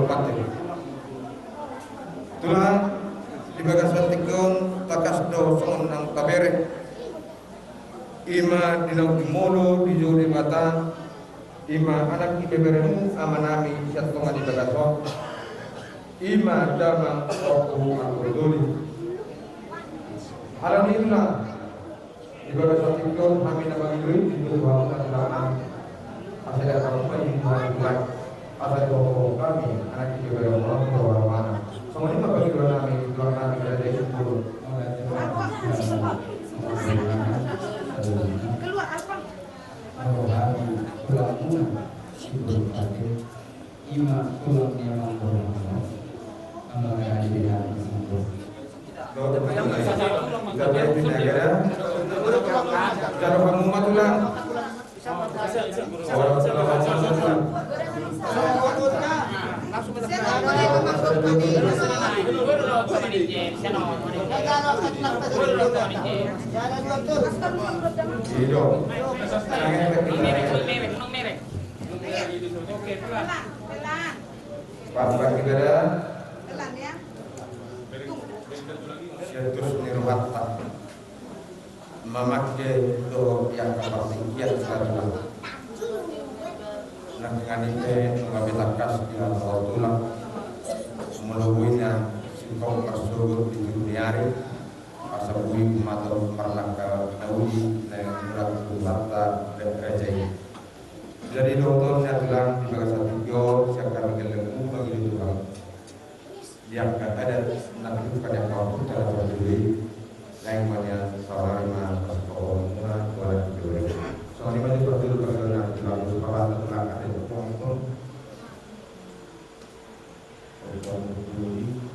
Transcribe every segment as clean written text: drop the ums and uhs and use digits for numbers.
patir. Tulang di bagasan tikon takas do songon ang kabere. Ima dinau dimolo di juri mata. Ima anak ibeberemu amanami siat tonga di bagason. Ima damang oku akurdoli. Alam itulah di bagasan tikon kami nama iluin di Tuhan adalah asal kamu ini bukan asal pokok kami anak ibeberemu orang mana. Semua ini bagi dua nami dari sepuluh. Keluar apa? Rohani pelamun sibuk pakai ima tulang yang bermono amalkan dia sibuk. Jadi di negara cara kamu matulah. Bapak negara Syaitus nirwata memakai do yang kepastian sekarang nak nganite mengambil takas dengan tulang melubuinya singkong masuk di dunia asabui matau marlaka nawi dan murat kumarta dan rajai. Jadi dokternya tulang di bagasan tiga siapkan gelemu bagi tulang yang ada nanti pada waktu dalam berdiri yang mana seorang imam sekolah murah kuala berdiri seorang imam itu berdiri bagaimana tulang bapak tulang ada tulang itu tulang berdiri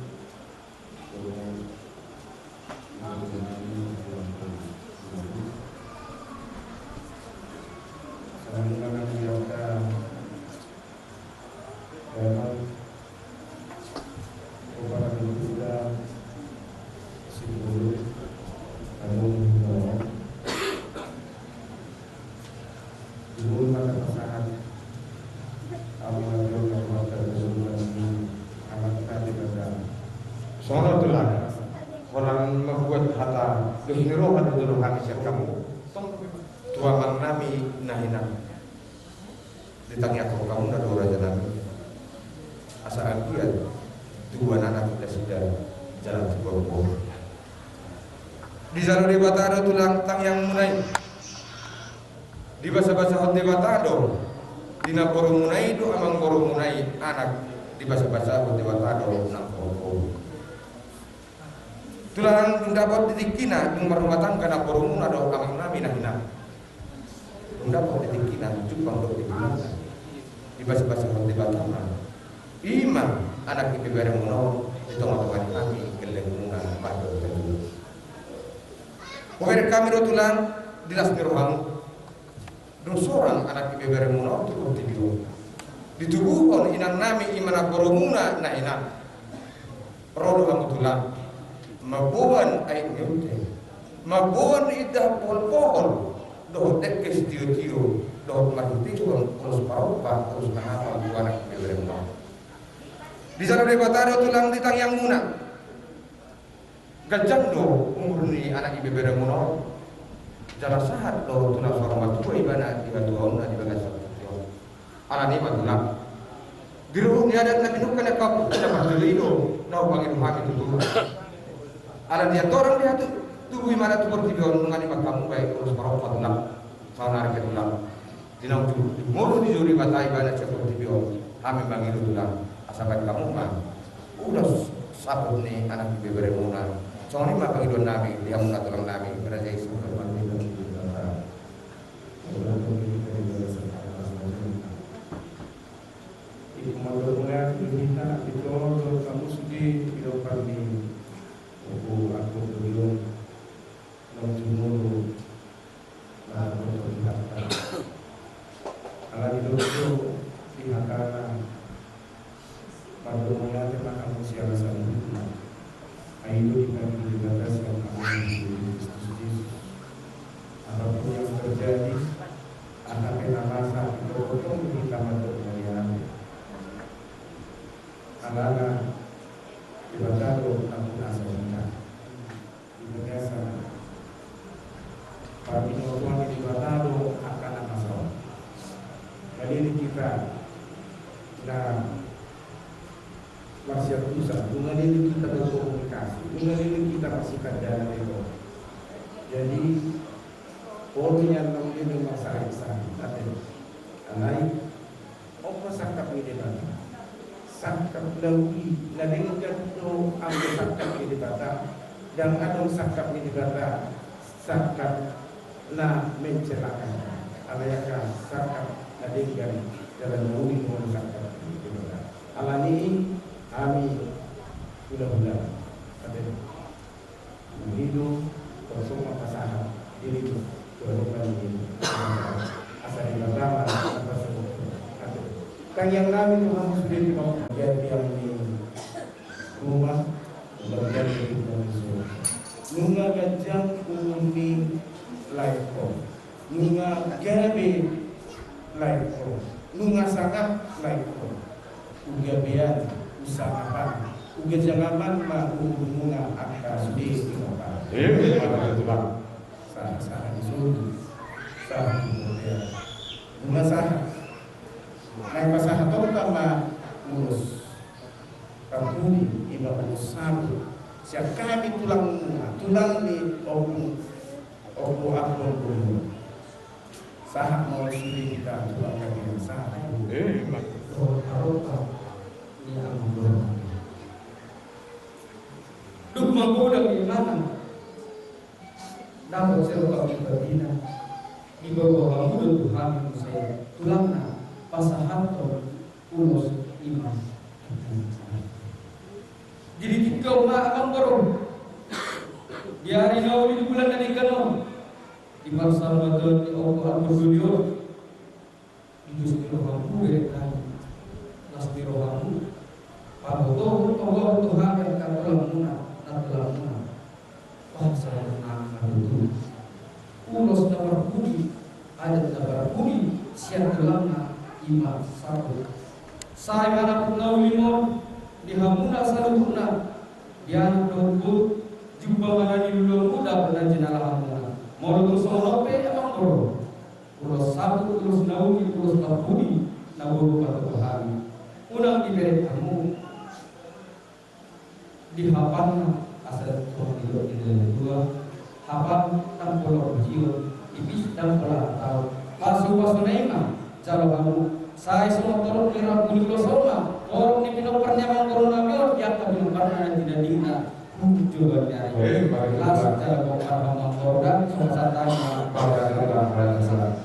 Soalnya tulang orang membuat kata dihiro ada dulu kami siap kamu tua mang nami nahina ditanya kamu ada raja nami asal dia dua anak kita sudah jalan sebuah di jalur di Batado tulang tang yang mulai di bahasa-bahasa hot di Batado di naporo munai do amang poro munai anak di bahasa-bahasa hot di Batado nang poro tulang dapat ditikina ng rumah tangga na porong na daw amang namin na hina dapat ditikina cupang do ditikina di bahasa-bahasa hot di Batado ima anak ibibere muno ito mataman kami geleng muna pado dulu. Pokoknya kami do tulang dinas nirohang do seorang anak ibibere muno itu tidur ditubuhon inang nami imana koromuna na ina rodo kamu tulang mabuan ay nyute mabuan idah pohon do dekes tio do mahitiwan terus paropa terus nahapa anak ibibere muno. Di sana di Batado tulang ditang yang muna gajang do umurni anak ibibere muno jara sahat do tulang seorang matua ibana di batuan di bagas alani matulang diruh ni ada nabi nukan yang kau sudah berjelido nau pangin mati tutur ala dia torang dia tu imana tu bertibion ngani makamu baik terus paropa tulang sauna reke tulang dinau tu mulu di juri batai ibana cepat bertibion kami bangiru tulang asabat kamu mah udah sabut nih anak ibibere muna soalnya mah bagi dua nabi dia muna tulang nabi beraja isu bermandi ibu madurungan dunia itu kamu sudi hidupan di buku aku belum menjumuru lalu terlihatkan kalau itu dihakana madurungan tema kamu siapa sana ayo dibagi dibatas yang kamu Kristus apapun yang terjadi anak masa itu potong kita madurungan alana dibatado aku nasalita ibagasa pabino tuan dibatado akan masalah. Kali ini kita masyarakat pusat, dengan ini kita berkomunikasi, dengan ini kita masih kajian itu. Jadi orang yang namanya masalah tapi alai apa sakap ini bata, sakap lawi, lalu jatuh ambil sakap ini bata, dan ada sakap ini bata, sakap na mencelakai, alayakah sakap adegan dalam lawi mohon sakap ini bata. Alani kami bulan-bulan ada hidup bersama pasangan diri kehidupan ini asal di pertama apa semua kan yang kami Tuhan sudah dibagian yang di rumah bagian di rumah nunga gajang umumi laiko nunga gabe laiko nunga sangat laiko ugabian usahakan uga jangaman bunga akas di Singapura. Mana itu bang? Sah disuruh, sah kemudian bunga sah. Naik pasah terutama urus kampuni ibadah usaha. Siap kami tulang di obu abdul bunga. Sah mau suri kita tulang kami sah. Duk menggoda keimanan dapat serta ibadah di bawah mulut Tuhan saya tulangna pasahanto ulos iman. Jadi kau akan baru di hari Nawi di bulan dari kano di masa Ramadan di Allah al-Dunia di justru hambu kan nasbi rohamu paboto Allah Tuhan yang katalamuna natalamuna bangsa yang itu ulos dapat budi ada dapat budi siap dalamna iman satu saya manapun nau limon di hamuna salubuna yang dombut jumpa mana di ulung muda pernah jenala hamuna mau terus menope emang bro ulos satu terus nauni terus budi naburu pada Tuhan unang diberi kamu di hapan asal Tuhan itu di dua hapan tampol jiwa ibis dan pola atau pasu naima cara kamu saya semua tolong kira kulit sama orang di pinok pernyaman corona biar yang kami pernah tidak dina juga dari kelas cara bongkar bangkor dan semasa tanya pada dalam salah.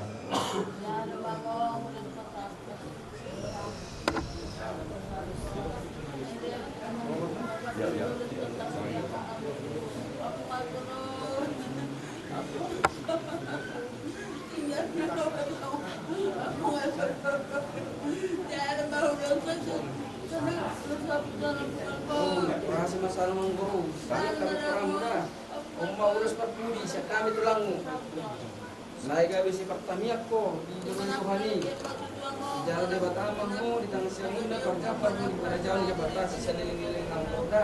Masih masalah mengguru, saya kami kurang mudah. Omba urus perpudi, saya kami tulangmu. Saya gak bisa pertamiak ko di jalan Tuhani. Di jalan Jabatan Mahmu di tanggal Siamunda perjabat di pada jalan Jabatan sisa liling-liling Langkoda.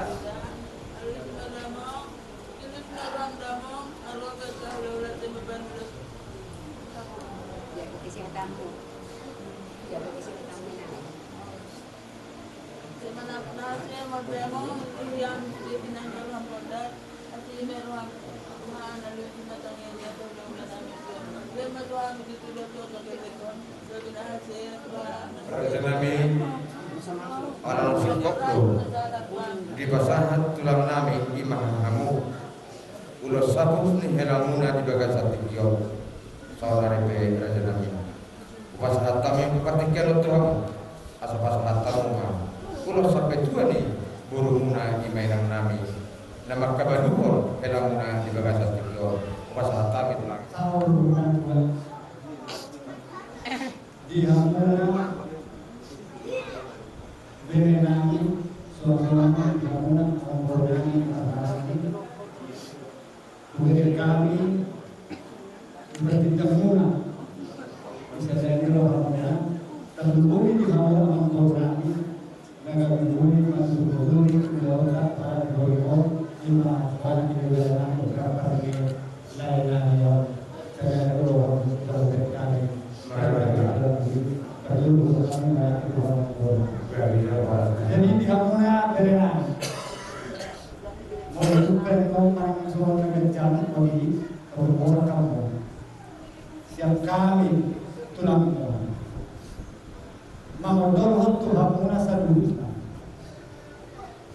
Kesehatanmu, jaga kesehatanmu nak. Semana nasi modemo yang di pinanya Langkoda, asli meruang mana lu matangnya dia tu belakang itu. Dia matuang di tu tu kelekon, jadi hasil Raja Nabi orang sikop tu di pasahan tulang nami imah kamu ulos sabun ni helamuna di bagas atikio saudara pe Raja Nabi pas hatam yang patikan tu asal pas hatam ulos sampai tua ni burunguna di mainan nami nama kabaduhor helamuna di bagas atikio pas hatam itu lagi Tahun bulan di hamuna benenani suasana di hamuna komporani terhadap kemudian kami bertindak muna bisa jadi rohnya terbukti di hamuna komporani negara Muli masuk Muli Kudaota para Goyo Ima para Kudaota beberapa lagi lain-lain saya doa kalau sekali perlu kami banyak doa. Jadi di Hamuna berenang menunjukkan komang semua kerjaan kami berbuat kamu siap kami tulang Mamador waktu Hamuna sadus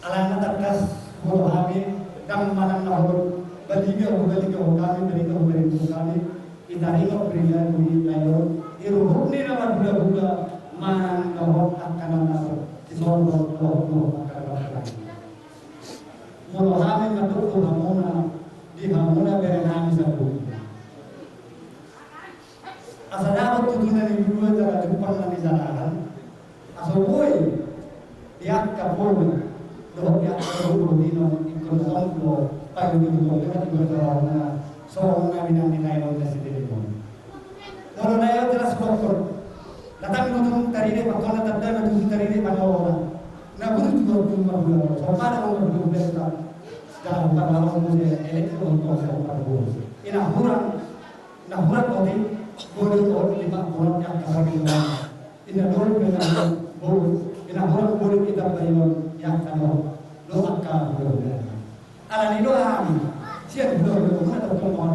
alang atas buah kami dan malam nahur baliga kami berikan kami itaringo berikan di layo iruhuk ni nama budak-budak mana nahur akan nahur isolong nahur akan nahur mula kami matuk Hamuna di Hamuna berenang sadus asa dapat tutunan yang dua cara depan nanti jalanan asa boy tiap kapol doh tiap kapol dino ikut songko payu di bawah kita juga terlalu soalnya kami nanti naik oleh sendiri pun kalau naik jelas kokor datang nonton tadi ini pakona tanda nonton tadi ini panorama nah butuh juga rumah bulan soalnya orang berdua kita dalam pengalaman muda elektrik untuk seorang bos ini nahuran koti boleh orang 5 bulan yang kehabisan ini dulu dengan bos ini nahuran boleh kita bayar yang tahu lo akan boleh ala ni doa siap boleh mana tu orang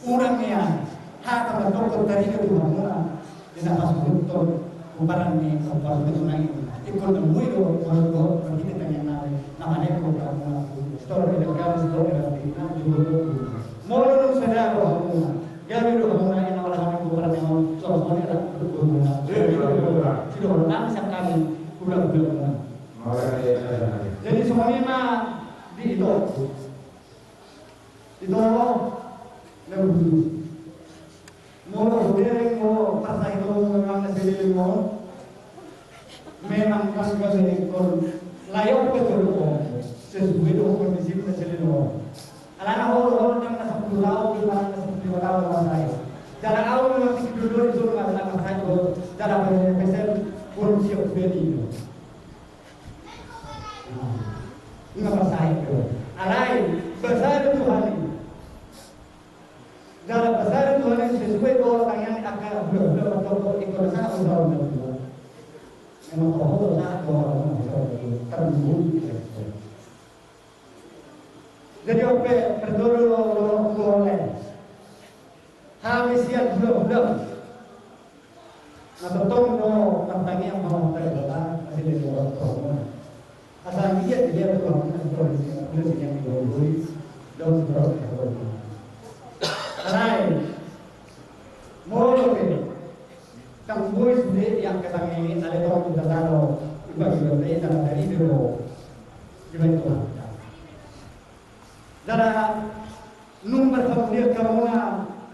orangnya hak tertentu dari itu mana tidak masuk betul kumparan ni kumparan itu lagi ikut temui do pergi ke tengah namanya kumparan story dekat story dari mau sudah bahwa gawe do hamuna yang awal kami kumparan yang soalnya ada berguna sudah orang kami udah jadi semuanya mah di itu lebih mau dereng mau partai itu memang sendiri mau memang kan dari kon layak betul sesuai dengan kondisi sendiri mau alana orang yang nak pulau di mana seperti orang saya jalan awal masih dulu itu nggak ada saya jalan besar pun siap beli itu nggak percaya itu alai besar Tuhan dalam besar Tuhan sesuai orang yang akan belum atau ikut sana usaha memang kalau nak orang terburu jadi apa berdoro boleh habis siap belum nah betul no tentang yang mau terbelah masih di luar orang asal dia tu orang yang dulu dan terus Alai, molo ke, tang boys de yang kesangi ada orang tu tahu, ibu dari dulu, jual tu. Jada number dia kamu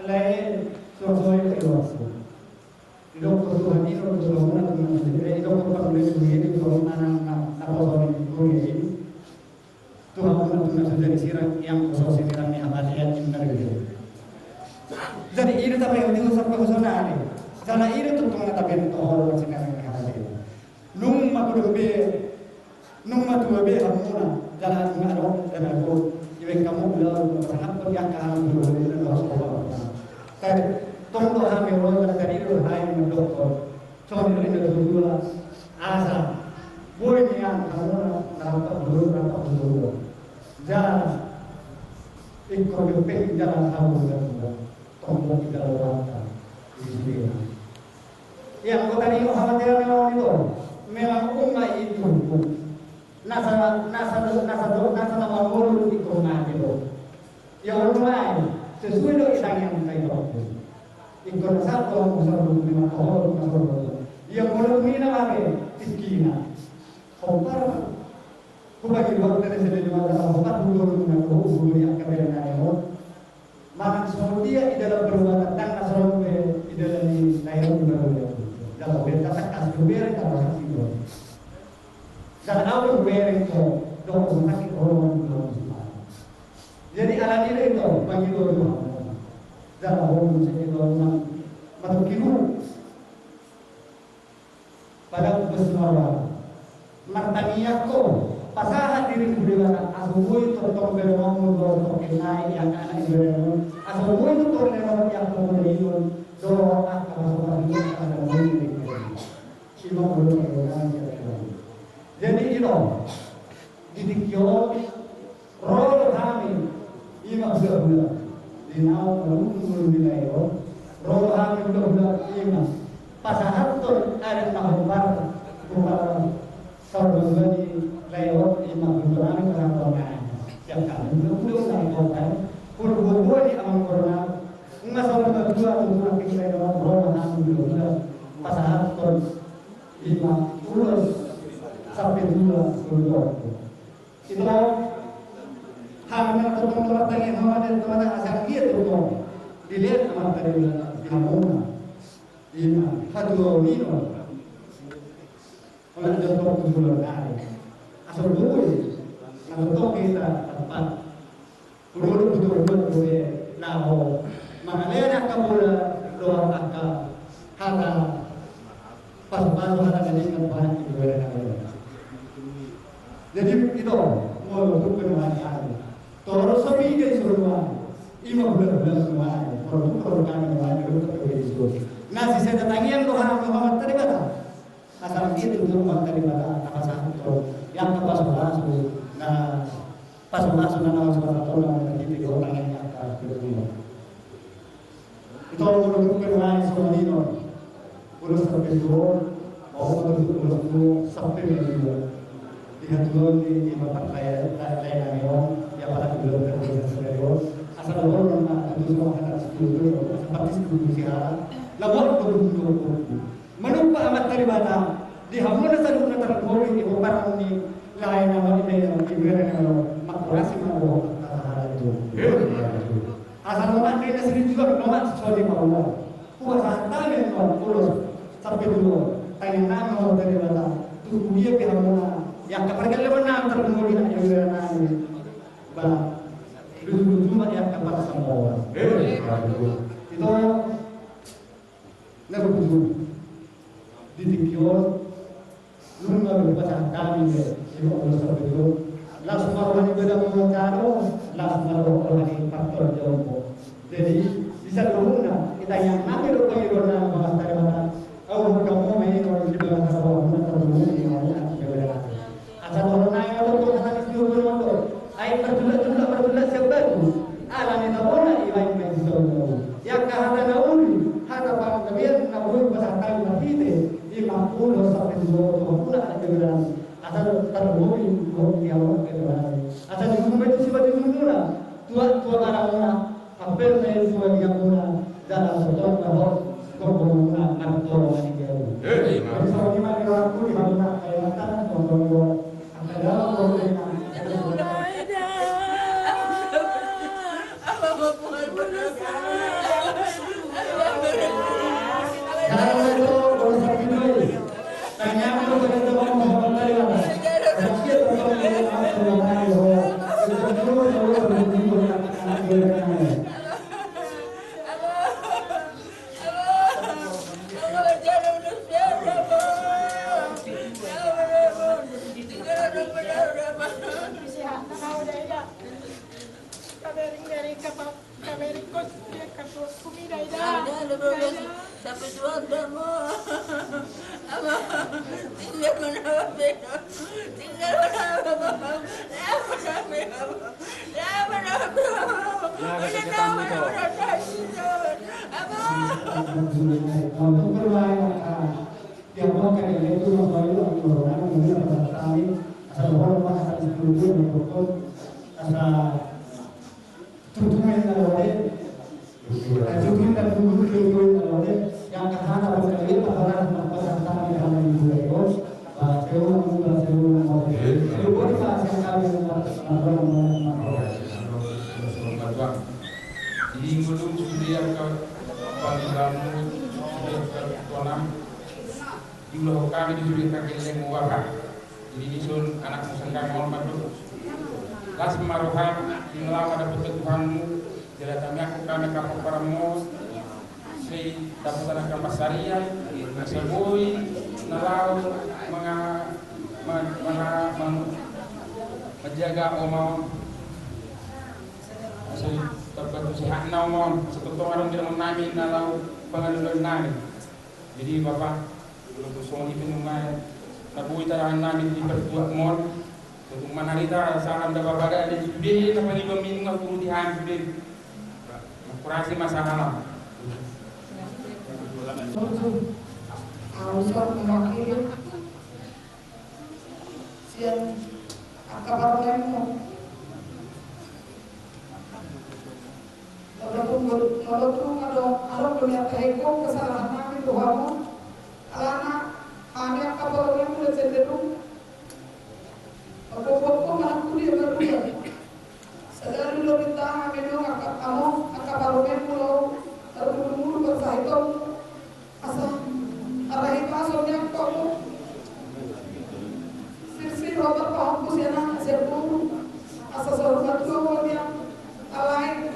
lain soal itu. Itu Tuhan itu Tuhan itu Tuhan itu Tuhan dari sirah yang khusus sirah ni abadian ini. Jadi ini tapi yang diusap ke sana ni. Karena ini tu tengah tapi itu orang macam ni kata dia. Nung matu be hamuna jalan ngaro dan aku ibu kamu bilang berhak yang kamu dulu dan harus bawa. Tapi tunggu kami orang dari itu hai doktor. Contoh ini dulu asa. Boleh yang kamu nampak dulu. Jalan ikut peng jalan kamu dulu. Tolong kita lakukan ini. Yang kau tadi khawatir memang itu, memang umat itu nasa nama mulut itu umat itu. Yang lain sesuai dengan isang yang kita itu. Ikut satu orang besar lima tahun masuk. Yang mulut ini apa? Iskina. Kompar. Kau bagi waktu dari sini juga ada kompar dulu yang kebenaran itu. Maka semua dia di dalam perbuatan dan nasrul di dalam lahir berbeda. Dalam berkata kasih berbeda kalau kasih berbeda. Dan awal berbeda itu dong sakit orang belum. Jadi ala diri itu bagi dua. Dalam orang sakit orang masuk kiru pada bersama. martaniya ko pasahan diri budiwana asubuhi totong beromong do tokenai yang anak ibu asubuhi totong beromong yang kemudian do akan masuk ada mungkin imam belum beromong jadi itu didikyo rol kami imam sudah dinau belum dilayo rol kami sudah imam pasahan tuh ada tahun bukan kalau begini lewat imam berdoa karena doa yang kami belum naik kota puluh di amal corona nggak sampai berdua untuk kita lewat doa kami belum pasahan tuh imam ulus sampai dua puluh itu hanya teman-teman yang ada teman asal dia tuh dilihat amal dari imam imam hadu mino oleh contoh kebulan hari asal dulu kalau kita tempat dulu betul-betul boleh laho makanya kabula doa akal hara pas-pas hara dengan bahan ibu jadi itu mau untuk kenuaan terus sapi ke semua imam benar-benar semua untuk kenuaan untuk kehidupan nasi saya datangian doa Muhammad tadi kata asal itu untuk menerima apa satu yang pas masuk nah pas masuk nama suatu orang yang orang yang akan berdua itu untuk bermain sama Nino urus sampai dua mau urus sampai dua lihat dulu di tempat lain yang pada belum terbuka asal orang itu semua ada sepuluh seperti 10 siaran lawan berdua menumpak amat daripada di hamuna saduna terkori ibu parang ni lain nama ini yang diberi nama makurasi mau kata itu asal orang ini sendiri juga nama sesuai mau puasa tanya mau urus sampai dulu tanya nama daripada tuh dia ke hamuna yang kepergian lebaran terkori yang diberi nama bah dulu cuma yang kepada semua itu lagu dulu didikyor lumba berpacar kami ibu Allah sabtu las marwani beda mengcaro las marwani faktor jompo jadi bisa lumuna kita yang ambil pengirona bahasa mana au kamu main orang di bawah bawah mana terlalu ini orang beda asal orang naik atau tuh asal itu bermotor air bertulah siapa itu alam itu bona ibain main solo yang kahana nauli hana bang kemudian nauli bahasa kami mati imam ulo sampai dua pula ada kebenaran asal terbukti dia mau kebenaran asal dikumpulan itu sebagai kebenaran tua orang apel saya semua dia mula dalam satu bahwa kebenaran atau manusia kalau di mana aku di mana kayak mata ngomong ada kebenaran jumlah kami diberikan yang muwafaq. Jadi disun anak musangkan mohon bantu. Las maruham inglawa dapat Tuhanmu jala kami kapok paramu sei dapat anak kampasaria nasabui nalau menjaga omong asal terkesusahan namun setelah orang bilang namin nalau pengalulan namin. Jadi Bapak untuk semua itu nungai nabuhi tarahan namin di pertua mall untuk manarita saham da Bapak ada sudah nama ni peminum aku di hand sudah kurasi masalah. Ausap mewakili siang akabarmu walaupun ada punya tehko kesalahan kami Tuhanmu alana kami akabarmu mulai cenderung aku mengaku dia berdua sedang dulu kita kami dong kamu akabarmu pulau terlalu bersahitong asal arahin masuknya kamu sisi Robert kampus yang serbu asal sorot kamu yang alain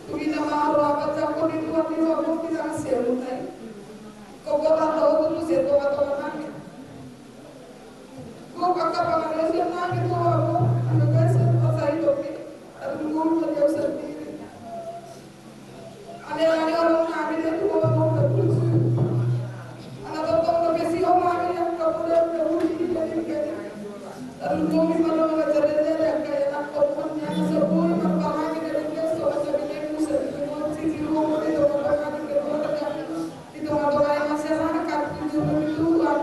tugina maru apa cakap di luar kamu tidak serutai kau orang tahu tu seru atau mana kau kakak panggil siapa nak itu kamu anda biasa pasal itu tapi guru menjauh sendiri ada orang nabi itu kamu terus anak orang lebih siapa nabi yang kamu dah di lalu kami malu mengajarnya yang kaya nak kaumnya sebuah berbahagia dari dia soal sebelumnya musuh sisi rumah itu berbahagia keluarga itu orang masyarakat itu bertuan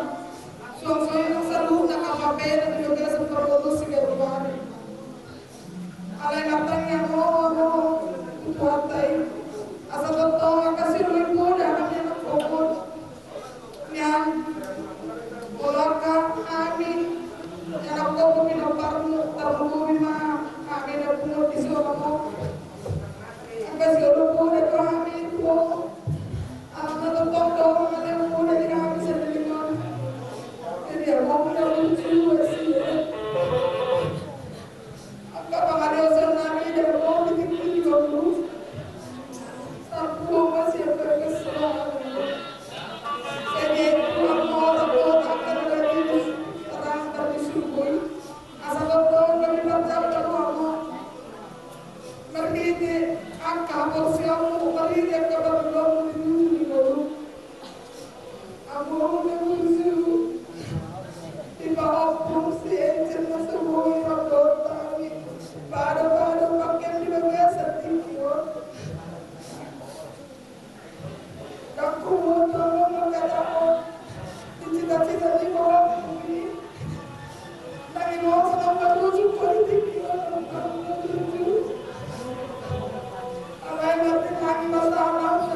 suami yang selalu nak apa dan juga seperti segala berbahagia alai katanya mau tuatai asal tahu kasih ribu dan yang kokot yang kolaka amin yang aku minum parmu terlalu minum kami dah punya di kamu sampai seluruh pun itu kami itu anak tetap dong ada yang pun dari kami sendiri jadi aku punya lucu sih apa pengaruh senami dari mau bikin dulu aku masih berkesan jadi aku takkan lagi terdisyukuri asal betul kami berjaya kamu mergi angka porsiamu mari dia kabar belum dulu aku mengusu di bawah fungsi jenis semua rapor kami pada pakai di bagian sertifikat aku mau tolong mengatakan cita-cita di bawah bumi lagi mau menambah tujuh politik alai ngerti lagi masalah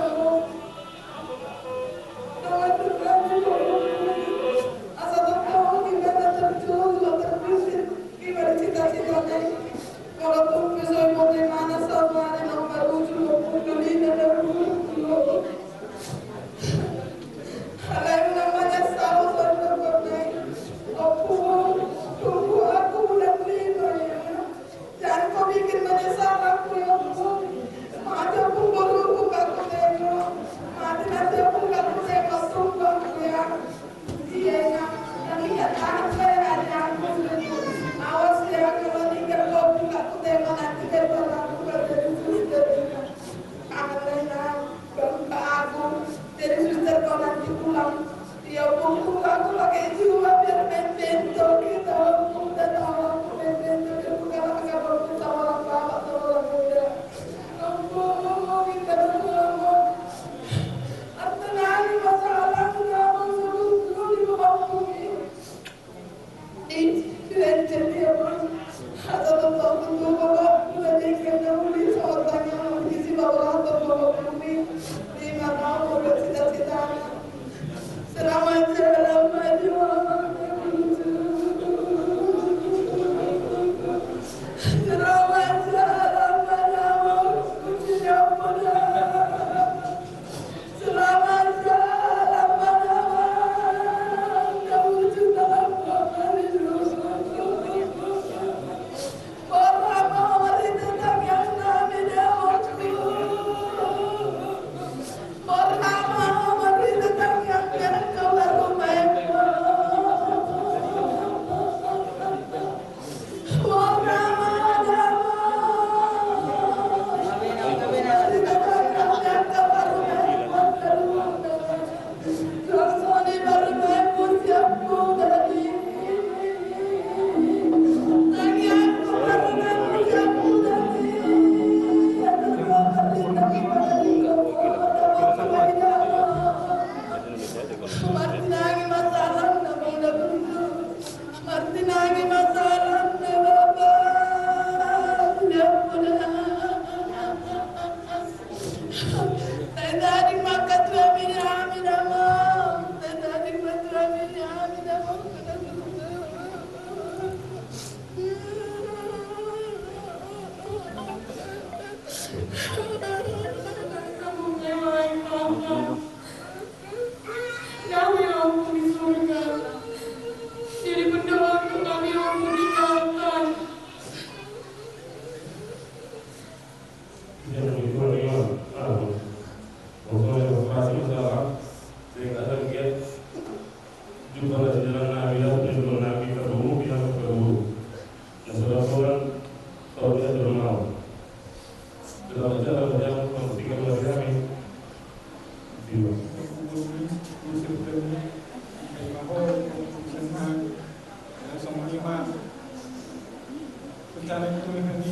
rencana itu ini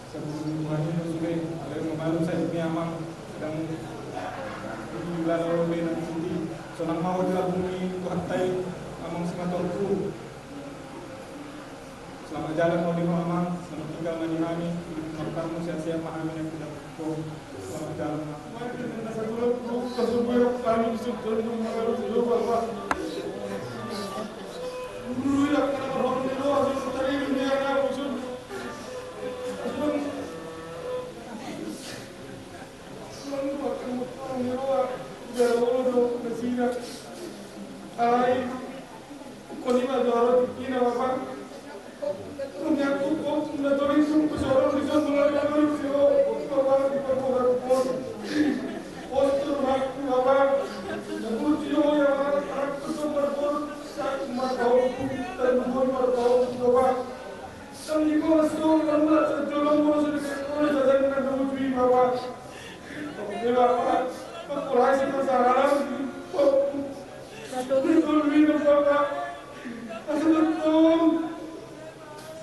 sebelum Tuhan itu sudah ada yang malam saya ini amang sedang lalu nanti sonang mau dilabungi kuantai amang singatorku. Selamat jalan mau di amang, selamat tinggal manihami, kamu siap-siap memahami yang tidak kau. Selamat jalan. Mari kita satu kasubir kami disebut dengan harus bapak. Guru yang kena berhormat itu harus tadi dunia nak usul. Selalu makan makanan itu jauh dong nasinya. Ay, kau ni mah juara kina bapak. Punya kau punya turis seorang di sana mulai dari siapa bapak di bapak pos. Pos tu bapak. Aku cium yang anak tu berpor. Markau dan markau bapak. Kami ko masuk dalam sejolong musuh dengan jalan dengan tujuh bapak. Oke bapak, perpulasi masalah. Satu tujuh bapak. Asal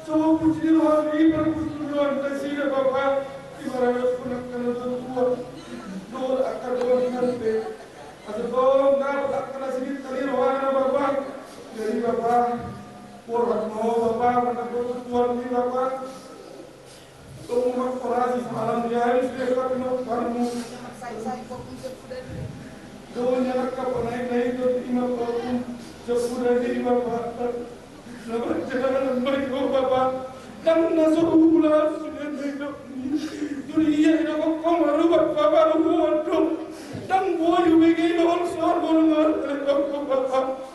semua puji hari berkutuan kasih bapak. Ibarat punak kena tua. Dua akar dua nanti. Asal dong nak kena sedikit kali rohana bapak. Jadi bapak, porat mau bapak menakut tuan ini bapak. Semua korasi semalam dia hari sudah kami kamu. Saya kok bisa sudah. Doanya nak kapal naik itu imam kau sesudah di bapak. Selamat jalan mereka bapak. Dan nasuh bulan sudah hidup. Dunia ini kau malu bapak luar dong. Dan boyu begini orang suar orang bapak.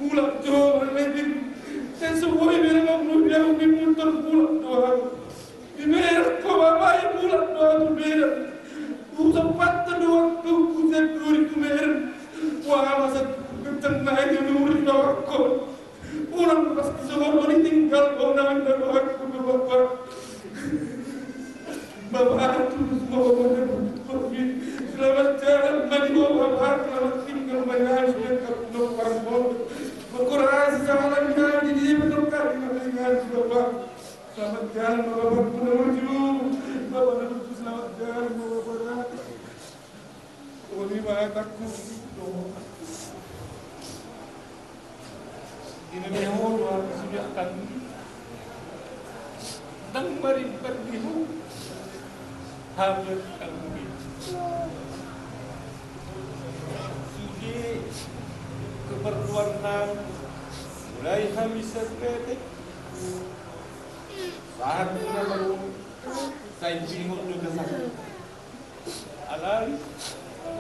Bulan jauh lebih, dan semua ini memang mudah dimutar bulan doa. Dimer kau apa bulan doa tu ber, sempat terdoa tu kuset duri tu ber, wah masa ketengah itu duri doa kau. Pulang pas semua orang tinggal kau nak doa aku bapak. Bapak tu semua orang pergi. Selamat jalan bagi bapak, selamat tinggal banyak sudah kau parpol. Berkurang jalan di dia bertukar dengan bapak. Selamat jalan bapak menuju bapak menuju selamat jalan bapak. Oli mataku. Ini memang luar sudah akan dan mari pergi hampir kami. Sudah keperluan mulai habis sekretik saatnya baru saya bingung juga sakit alai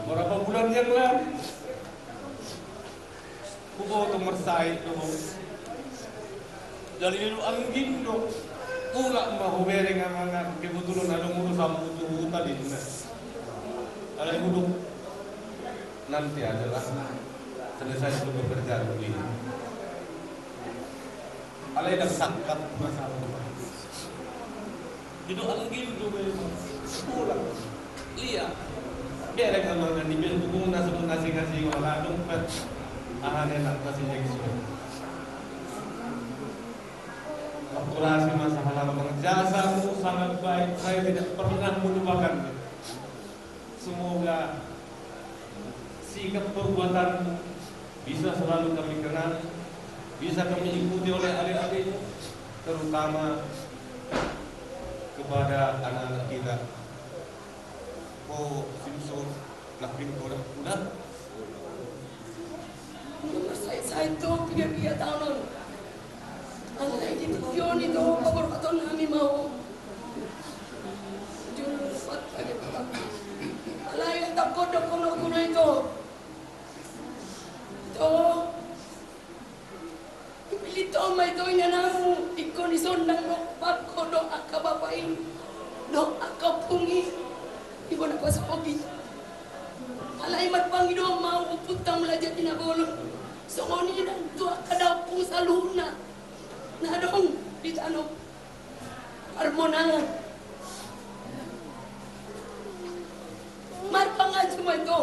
beberapa bulan yang lalu kubo nomor saya itu dari dulu angin dong pula mau bereng amangan kebetulan ada ngurus sambutu tadi ada duduk nanti adalah selesai sebelum bekerja begini. Alai dah sangkat masalah. Hidup angin tu pulang. Lihat. Dia ada kalangan di bel buku nasib ngasih orang dompet. Ahane nak kasih ekspor. Akurasi masalah jasamu sangat baik. Saya tidak pernah melupakan. Semoga sikap perbuatanmu bisa selalu kami kenal, bisa kami ikuti oleh adik-adik, terutama kepada anak-anak kita. Oh, Simpson, lakuin orang muda. Nomor saya itu 3 tahun. Anak ini tujuan itu keberkatan kami mau. Jujur dapat lagi bapak. Alah yang tak kodok kono itu. Ipilito may ito inanamu ikondisyon ng pagko do akabapain do akapungi ibo na pasapogi alay magpangido mauputang melajar inabolon so ngoni dan dua kadapung sa luna na dong di tanong harmonangan marpangan semua itu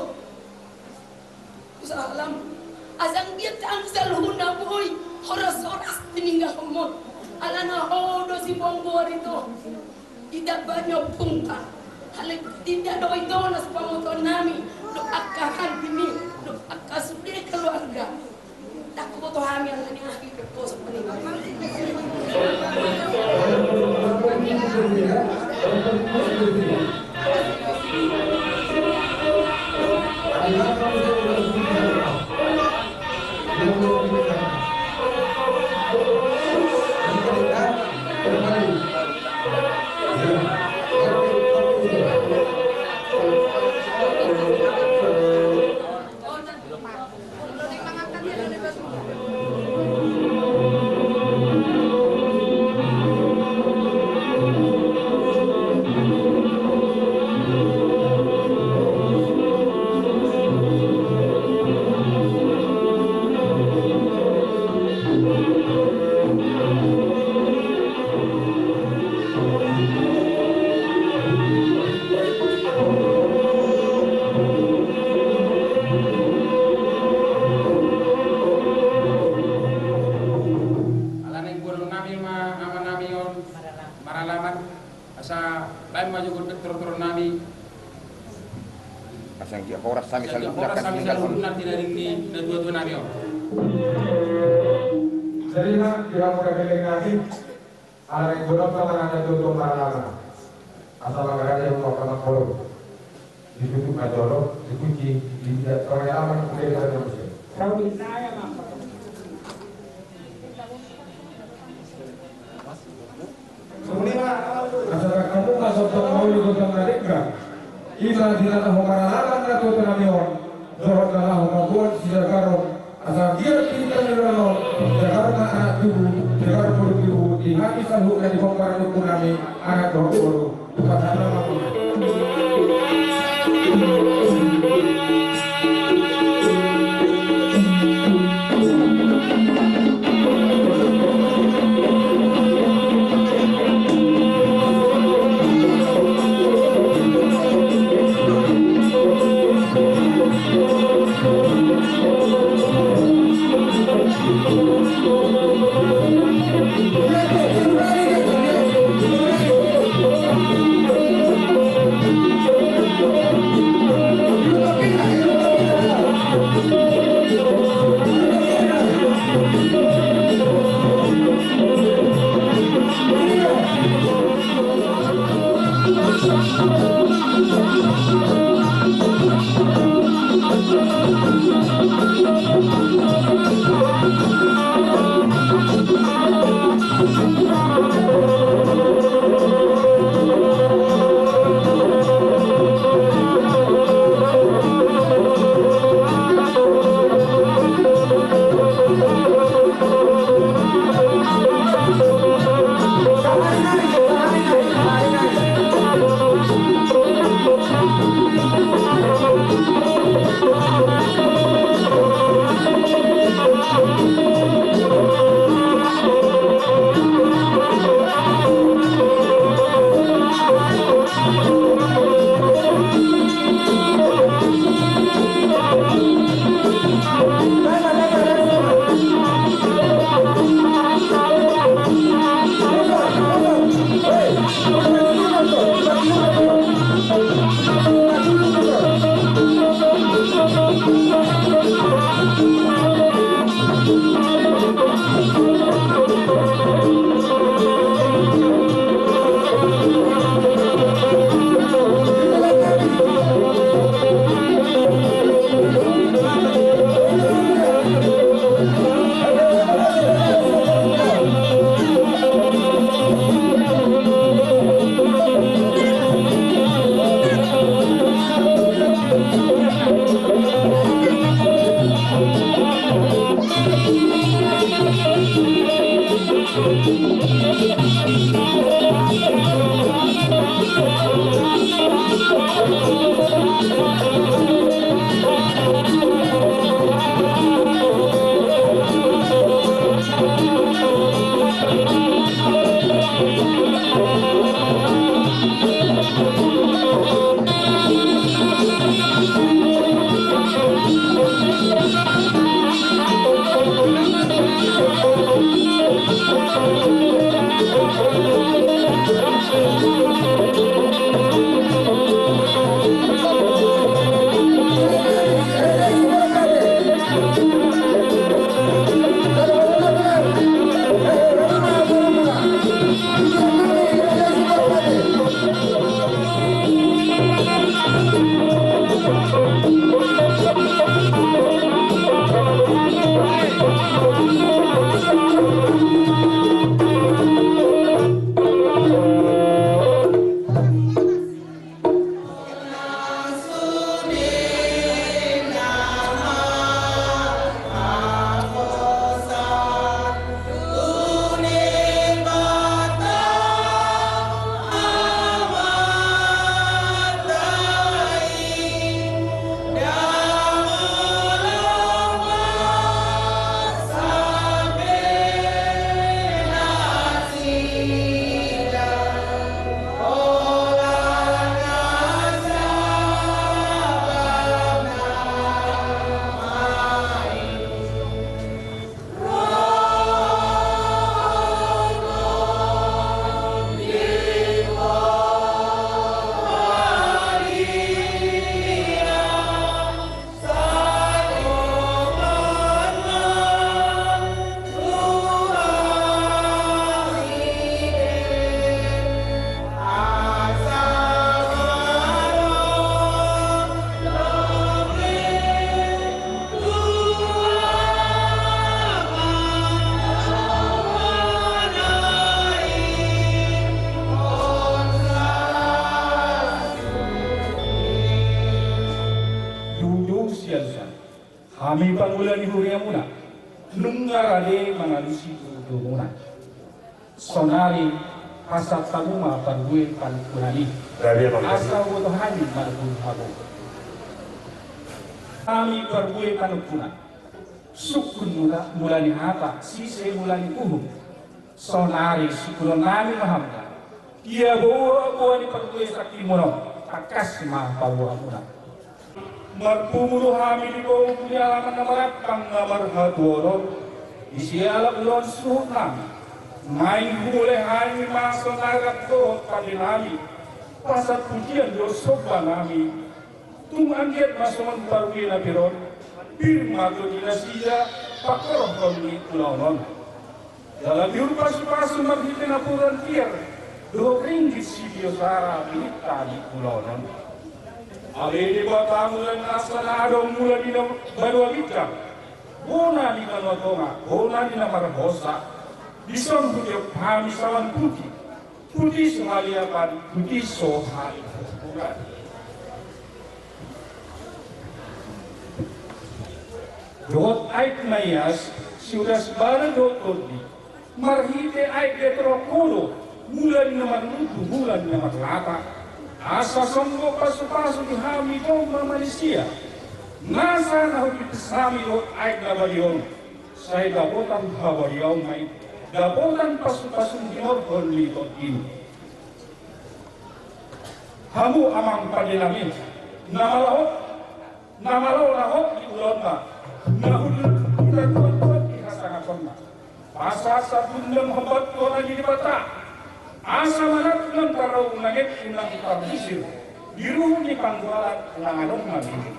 usaha alam asang dia tang sa luna boy horas-horas tininggal mo ala na hodos si Bongbor itu tidak banyak pungka. Halik tidak doi donas pamoton nami do akka hantimi do akka sude keluarga. Tak butuh hamil ini lagi ke kos meninggal. Sami saling nanti dari ini dua-dua nami. Jadi nak kita mau kembali lagi. Ada yang belum pernah ada tutup mana. Asal agak yang mau kena korup. Ditutup majolo, dikunci, tidak orang aman boleh ada musim. Kami saya mampu. Sebenarnya asal kamu masuk ke mau ditutup mereka. Ila dilana homaralalan na to tanamion zohor na homabon sijakaro asa dia kita nirano jakaro na anak tubu jakaro puru tubu di hati sahu na di homaran kunami anak dohoro pasana mamun. Kami pangulan ni Huria muna. Nungarade mangalusi udo muna. Sonari hasat tamuma panguin pankunani. Asa wotohani malukun hago. Kami panguin panukuna. Sukun mula ni hata, sise mula ni uhum. Sonari sukulon nami mahamda. Ia bawa ni panguin sakti mono. Takas ma bawa muna. Magpumulo kami di bawang punyalaman na marapang na marhadoro. Isialak ulon suhut nami. Main huli kami masuk narak doon pali nami. Pasat pujian yosoba nami. Tumanggiat masuman barwi na biron. Birma to dinasiya pakoroh kami ulaunon. Dalam yun pasu-pasu maghitin na puran tier. 2 ringgit si Biosara binita di ulaunon. Alih batamulan asanado mula di Badua Bicam, bona di Manotonga, bona di Marhosa, di Songkudio kami sawan putih, putih sehaliapan, putih sohali bukan. Dot aik mayas, sudah sebarang dot di, marhite aik detrokulo, mula di nomor 7, mula di nomor 8. Asa songgo pasu-pasu di hami domba Malaysia. Nasa na hukipisami lo aik labadion. Saya dapotan habariyaw may dapotan pasu-pasu di orgon litot ini. Hamu amang padilamin. Namalaw lahok di ulon na. Nahulun di hasangakon na. Asa-asa bundang habat ko na di bata. Asa manat ng taraw nangit unang ipabisir, diruh ni panggualat ng anong mabili.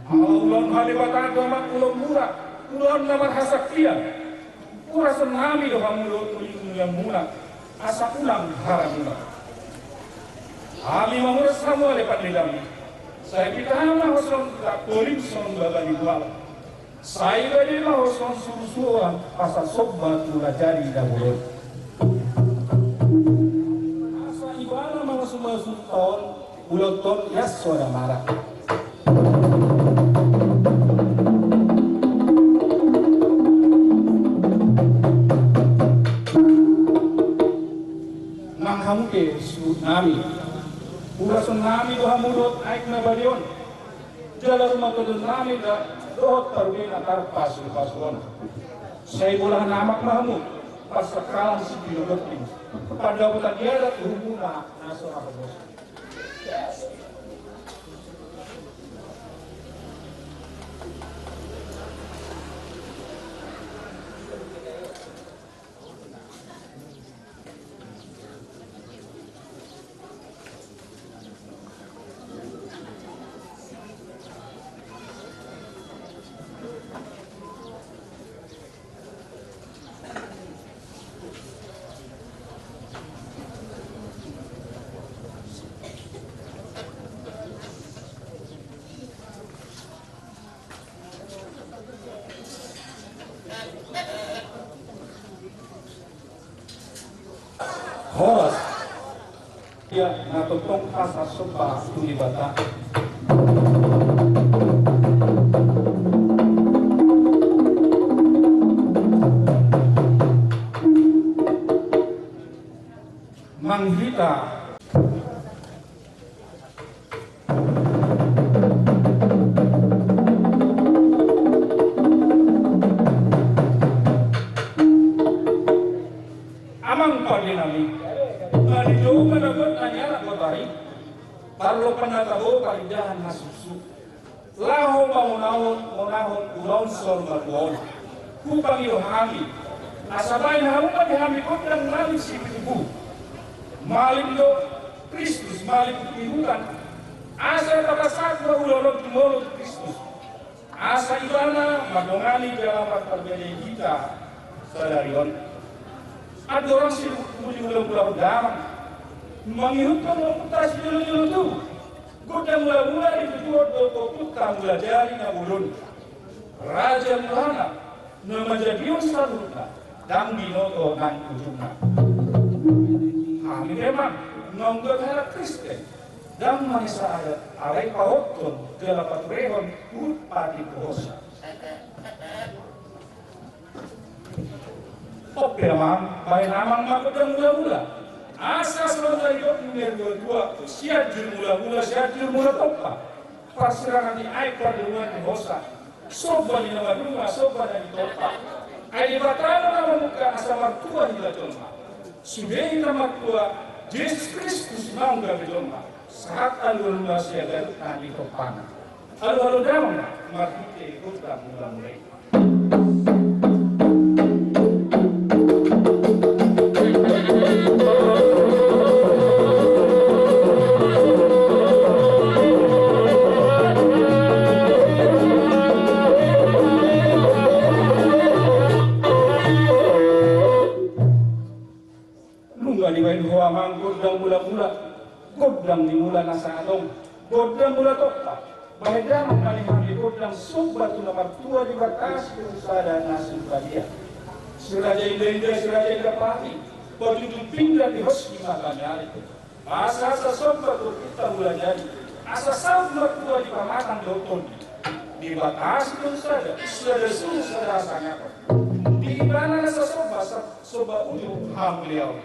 Ang ulong halibatan damat ulong mura, ulong naman hasaktiyan. Kurasan nami do hamulot uling muna, asa ulang haramuna. Kami mamuras kamu alipat nilami. Saya pitahan na hosong kakulim son baga dibual. Saya gadi na hosong surusuan pasal sobat mula jadi dabulot. Asa ibana mga sumasunton, uloton yas suara marah. Manghamke tsunami, ura tsunami doha mulot aik na balion. Jala rumah tsunami da dohot paruin akar pasul-pasulon. Saya bolah namak mahamu. Pasakalan si Pinogoting pada bulan dia ada hubungan nasional bos. Horas dia natutong asa soba tulibata. Manghita amang pagdinamik. Nalido managot anyara kotari, parlo panatabo kalindahan na susu. Laho monahon ulon sol maguon. Kupang yohami, asabay na hamong pagihami ko ng maling si Pinubu. Maling do Kristus, maling pinutan. Asa takasat na ulolog tumolog Kristus. Asa ibana madongani dalam pagpagdali kita sa darion. At orang si mula-mula damang mangihut ka mga putra si Yolo tu. Kuda mula-mula itutuot o putra mula dari na ulun. Raja Mulana na majadiyon sa luta dang binoto ng ujung na. Kami memang nonggol harap Kristen. dan manisa ada arai paotton delapat rehon pati pohosa. Oke mang, baik namang makudang mula-mula. Asa selama hidup dunia dua, siajur mula-mula, siajur mula topa. Pasirangan di air pada rumah di hosa. Soba di nama rumah, soba di topa. Air batana nama muka asa martua di lajolma. Sudah nama martua, Yesus Kristus mau gak berjolma. Saat alu-alu siaga nanti topana. Alu-alu damang, martute ikut dan mulai. Godang mula-mula, godang di mula nasa adong, godang mula topa, bahedang kali-kali godang sobat tuna martua di batas pada nasun badia. Siraja indah, siraja indah pati, baju pindah di hoski makanya itu. Asa sobat tu kita mula jadi, asa sobat tua di pamatang doton, di batas itu saja, sudah sangat. Di mana asa sobat ujung hamliau.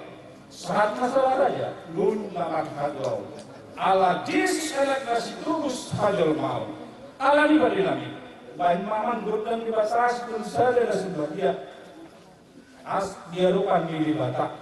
Saat masalah raja, lun lamat hadau. Ala Yesus anak nasi tubus hajal mau. Ala ni bari nami. Baik maman godang di basas pun saja dah sebab dia. As dia rukan di batak.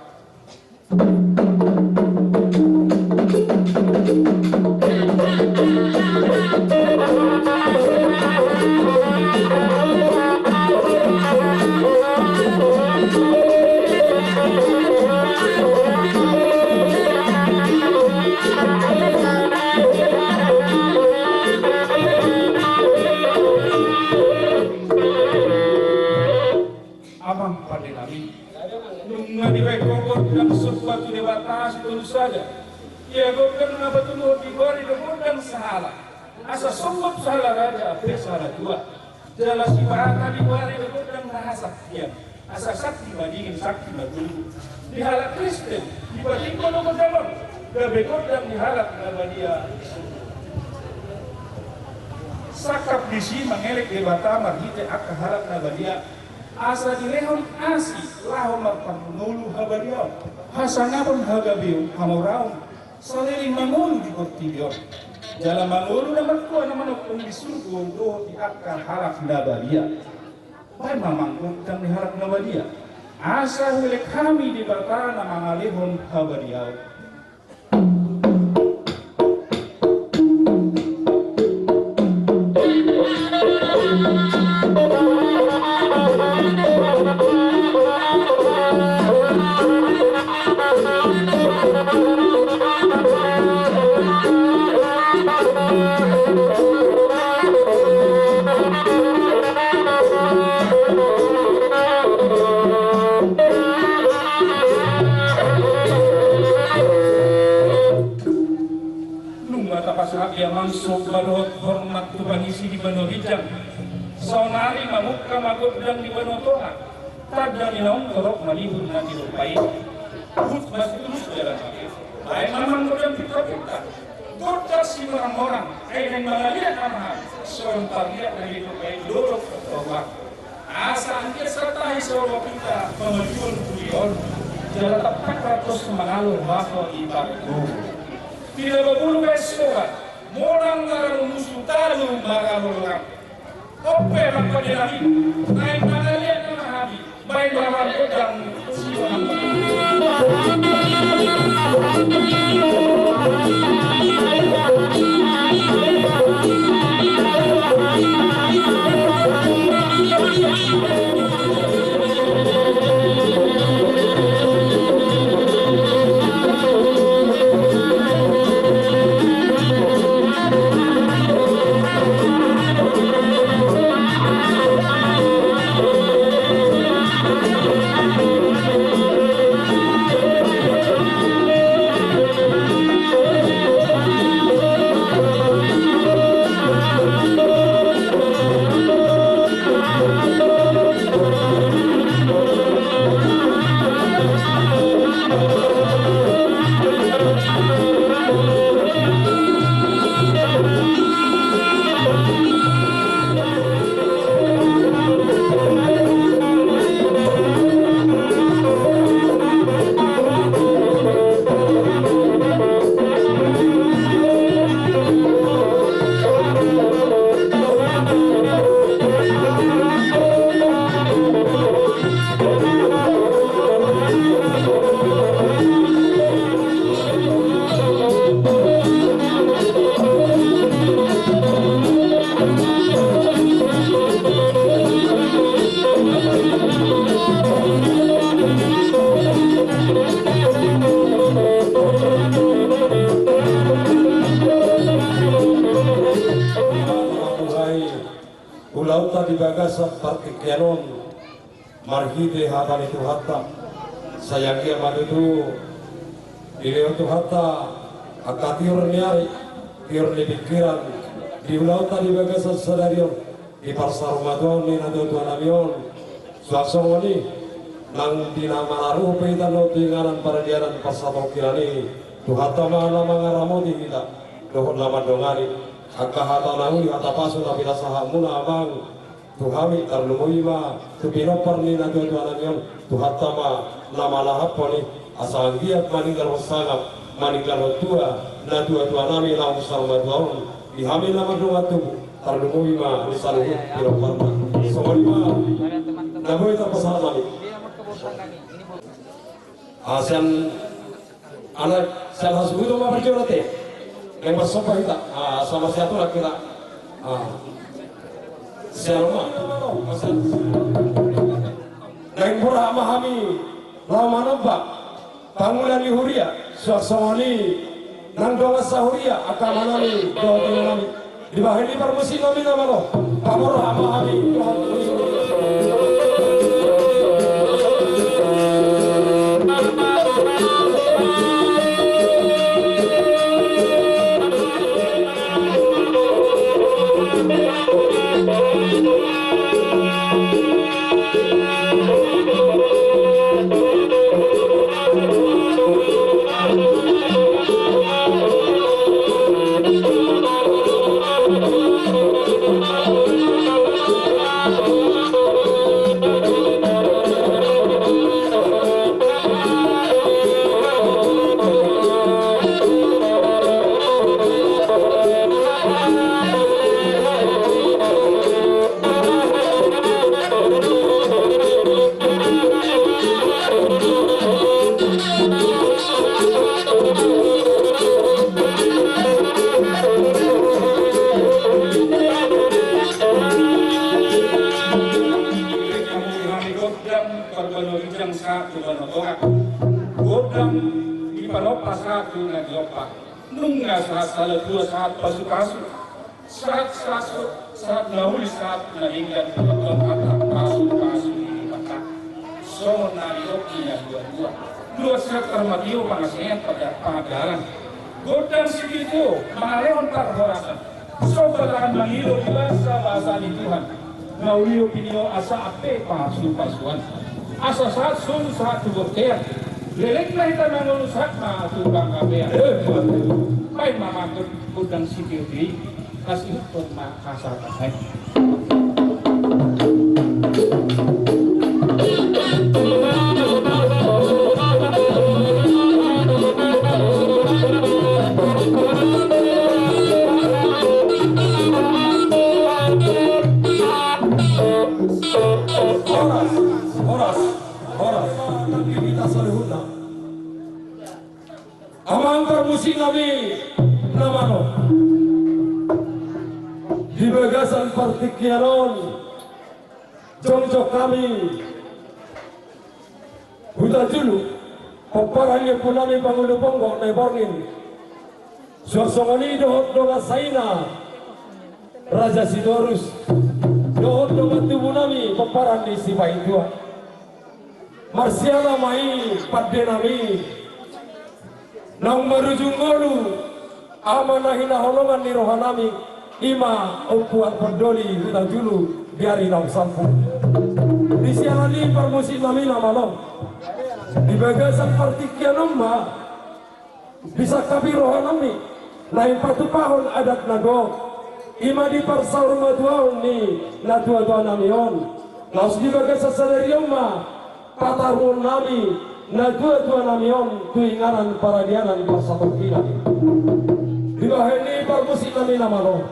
Batu di batas itu saja. Ya godang na batu no di bari do godang sahala. Asa sombot sahala raja pe sahala dua. Jelas si bahata di bari do godang bahasa. Ya. Asa sakti badingin sakti badulu. Di halak Kristen di bading kono godang. Gabe godang di halak dia. Sakap di si mangelek di batamar hite akka halak dia. Asa direhon asi lahon marpanulu habariau hasanapun hagabiu hamurau saliling mangulu di kortibion jalan mangulu na martua na manok kung disurgo do di akka halak nabalia bay mamangkot kang di halak nabalia asa hulek kami di bata na mangalihon habariau. Masuk balot hormat tu bangisi di bano hijang sonari mamukka magodang di bano toha tadang inaung korok malihun nanti lupai hut masih terus jalan lagi ay mamang godang kita godang si orang-orang ay nang mga liat amahan seorang pariat na dito kay lorok toha asa angkir sertai seorang kita pengejun kulion jalan tepat ratus mengalur bako ibadku tidak berbulu kesurat morang marang musuh talu marang orang. Ope mengkodirahi, naik mana lihat nama habi, baik lawan pedang siwang. bagasa partikianon marhide habani tu hatta sayangia madudu ileo tu hatta akatiur niari tiur ni pikiran di ulauta di bagasa sadarion di pasar Ramadan ni nado tuan avion suaksongoni nang dinamararu peitan no tingaran paradiaran pasar kirani tu hatta mana mangaramodi kita dohon lama dongari akka hata nahui hata pasu na bila sahamuna abang tu hami tarlumuima tu pinopar ni nado tuan avion tu hatta ma lama lahaponi asal giat maninggal wasangam maninggal tua na tua nami na usar madon di hami lama dongatu tarlumuima misaluhut pinopar ma somalima naboy terpesat nami asian anak saya harus butuh apa perjuangan yang bersopan kita sama siapa lah kita selama dan pura memahami lama nampak bangunan Huria suasana nang doa sahuria akan manami doa nami di bawah ini permusim nami nama lo pamor memahami saat pasu-pasu saat nahuli saat meninggal pasu-pasu di mata sona yokinya dua saat termatio pangasnya pada padaran godang segitu maleon tak horasan sobat akan mengilu di bahasa di Tuhan nahuli opinio asa ape pasu-pasuan asa saat sun saat tubuhnya leleklah kita mengurusak tukang kabeh baik mamakut udang sipil di kasih pun kasar kasar amang permusim nabi namano di bagasan partikiaron jongjok kami hutan dulu peperannya pun kami bangun ponggok nebornin suasana dohot donga saina Raja Sidorus dohot donga tubuh nami peperan di Sipai Tua Marsiala mai padde nami nang merujung ngolu amanah hina holongan ni rohanami ima ukuat perdoli hutan dulu biari nang sampu di sialani permusim nami namalong di bagasan partikian umma bisa kabi rohanami lain patu pahon adat nago ima di parsaur maduaun ni natua namion laus di bagasan sadari umma patarun nami natua namion tuingaran paradianan bersatu kila di bawah ini permusim nami namalo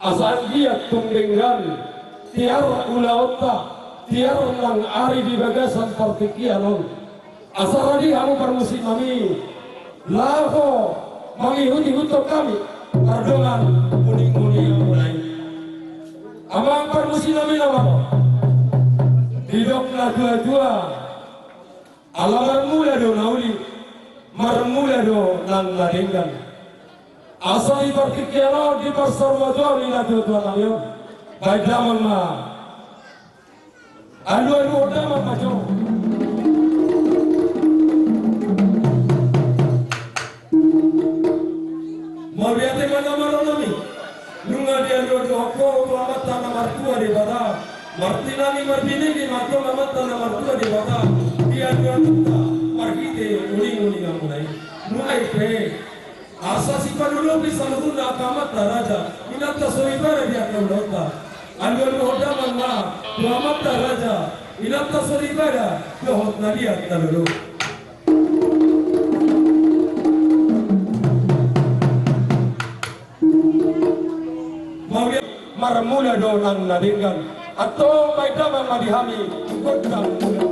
asal dia tungdengan tiar ulaota tiar nang ari di bagasan partikianon asal di hamu permusim nami laho mengikuti hutok kami kardongan kuning-kuning yang mulai amang permusim nami namalo hidup dua alamar mula do nauli marmula do nang ladenggan asal ibarkikiano di pasar maduan ina do nayo baik daman ma Alu odama majo. Mauliate mana marolami. Nunga dia dodo ko amata na martua di bada. Martina ni martini di mato amata na martua di bada. Dia dodo marhite uling amunai. Nunga ipe. Asa si panulo bisa lutuna akamata raja. Inata soibara dia kaulota. Alu odama ma amata raja. Inata soibara lohot nadia kita lulu. Marmula do nang nadinggan atau may damang madihami godang mula.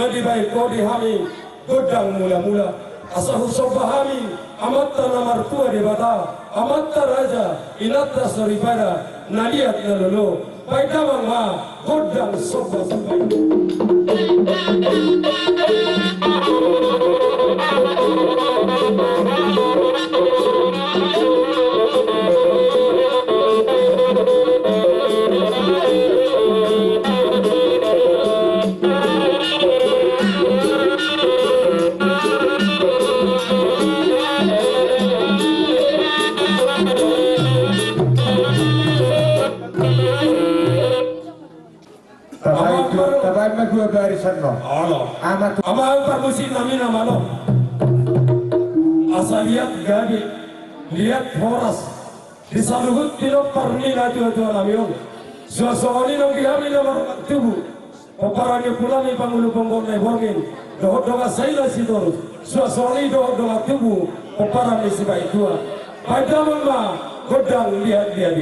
Di baik kau dihami godang mula-mula asal sobahami amatta namartua di bata amatta raja inatta soribara naliat nalolo paidamang ma godang sobah sampai Dua barisan no. Allah. Ama permusin namin amalo. Asal lihat gabi, lihat horas. Disaluhut tino parnina tua namion. Suasana nong kami nama tubuh. Peparangnya pulami pangulu pembon nebongin. Dohot doa saya sidor. Suasana dohot doa tubuh. Peparangnya si baik tua. Pada mama godang lihat dia.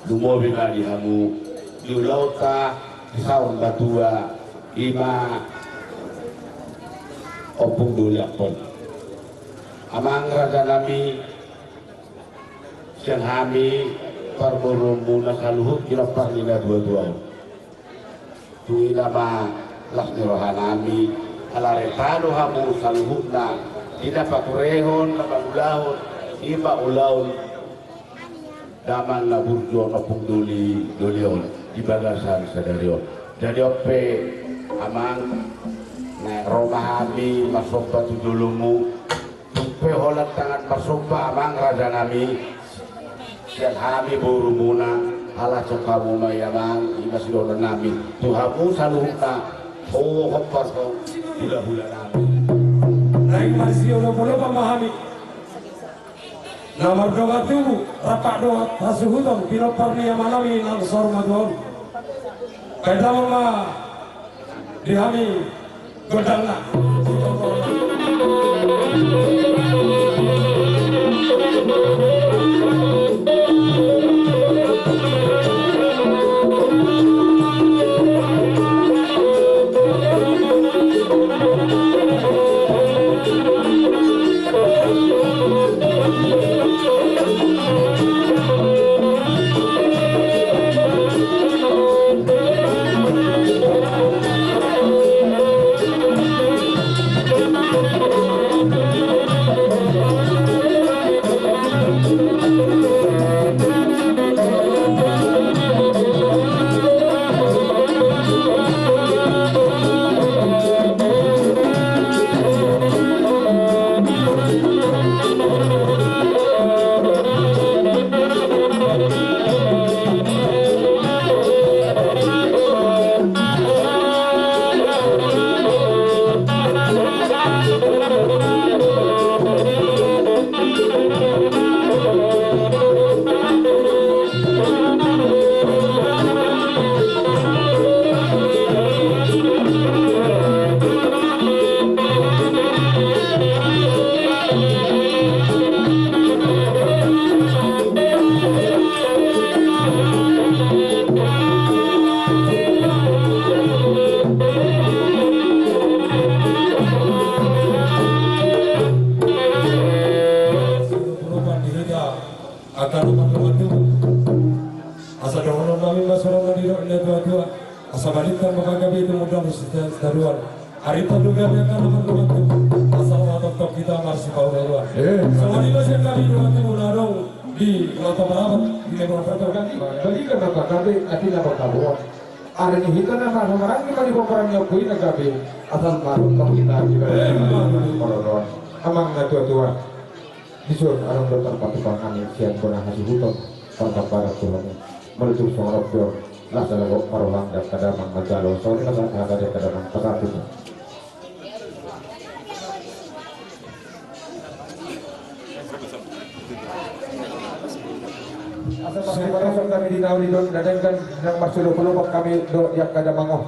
Lumobi kali hamu lulauta saun batua ima opung dulapon amang raja nami siang hami parborombu nakaluhut kira parlina dua-dua tui nama lakni rohanami alaretano hamu kaluhutna tidak pakurehon kabagulahon ima ulaun daman na burjo na dulion di bagasan sadarion jadi ope amang na romahami masopa tudulumu tupe holat tangan masopa amang raja nami siang hami buru muna ala cokamu mayamang imasidola nami tuhamu saluhna hoppas ko hula-hula nami naik masih ono pamahami Nomor 2 rapak doa hasuhutam pinoparni amanami nang sormadon. Kaya mama dihami godangna. Asa balita makagabi itu mudah daruan. Hari terduga mereka nomor 2 asal watak kita masih bau daruan. Semua ini masih kami dua munarong di Kota Merapat di Lembang Pertokan. Bagi kenapa kami nanti nama kamu? Hari ini kita nama orang kita di peperangan nyokui nagabi asal marung kita juga. Koron. Amang tua-tua. Disuruh orang dokter patukan kami siang pernah hasil hutan tanpa barat Tuhan. Menutup suara pior. Lah dalam marulang dan kadamang majalo soalnya ada di kadamang pesatu. Asal kami di Naulidon dadangkan yang masuk pelupok kami do yang kadamang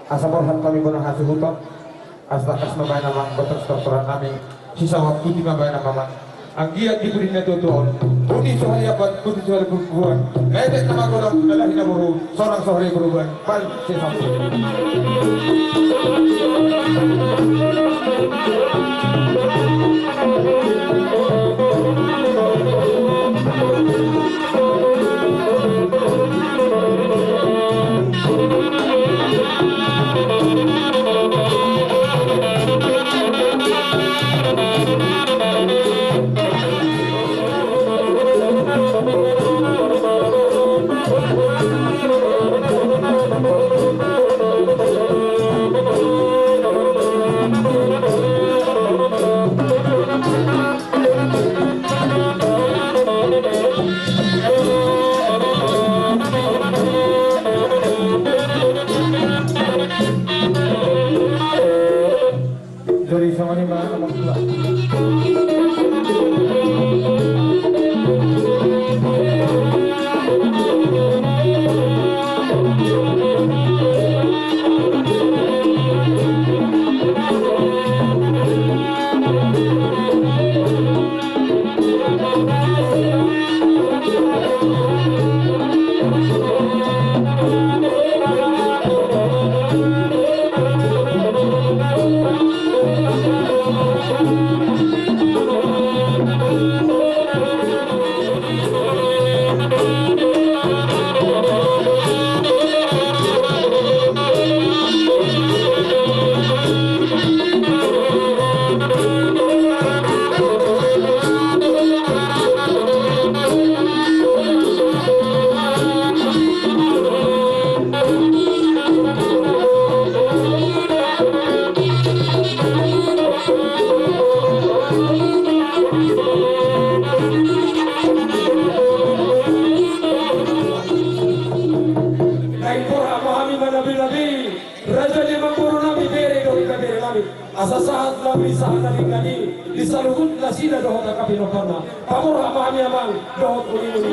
asal borhan kami benar hasil hutan asal asma bayi nama betul dokteran kami sisa waktu 5 bayi nama Anggiat diberinya tutuan, budi sohari abad, budi sohari perempuan. Medek nama golong adalah hinaburu, seorang sohari perubahan. Balik sesama. Dari sama ni mana nomor 2. disaluhut nasida dohot kapino karna pamur amami amang dohot ulinu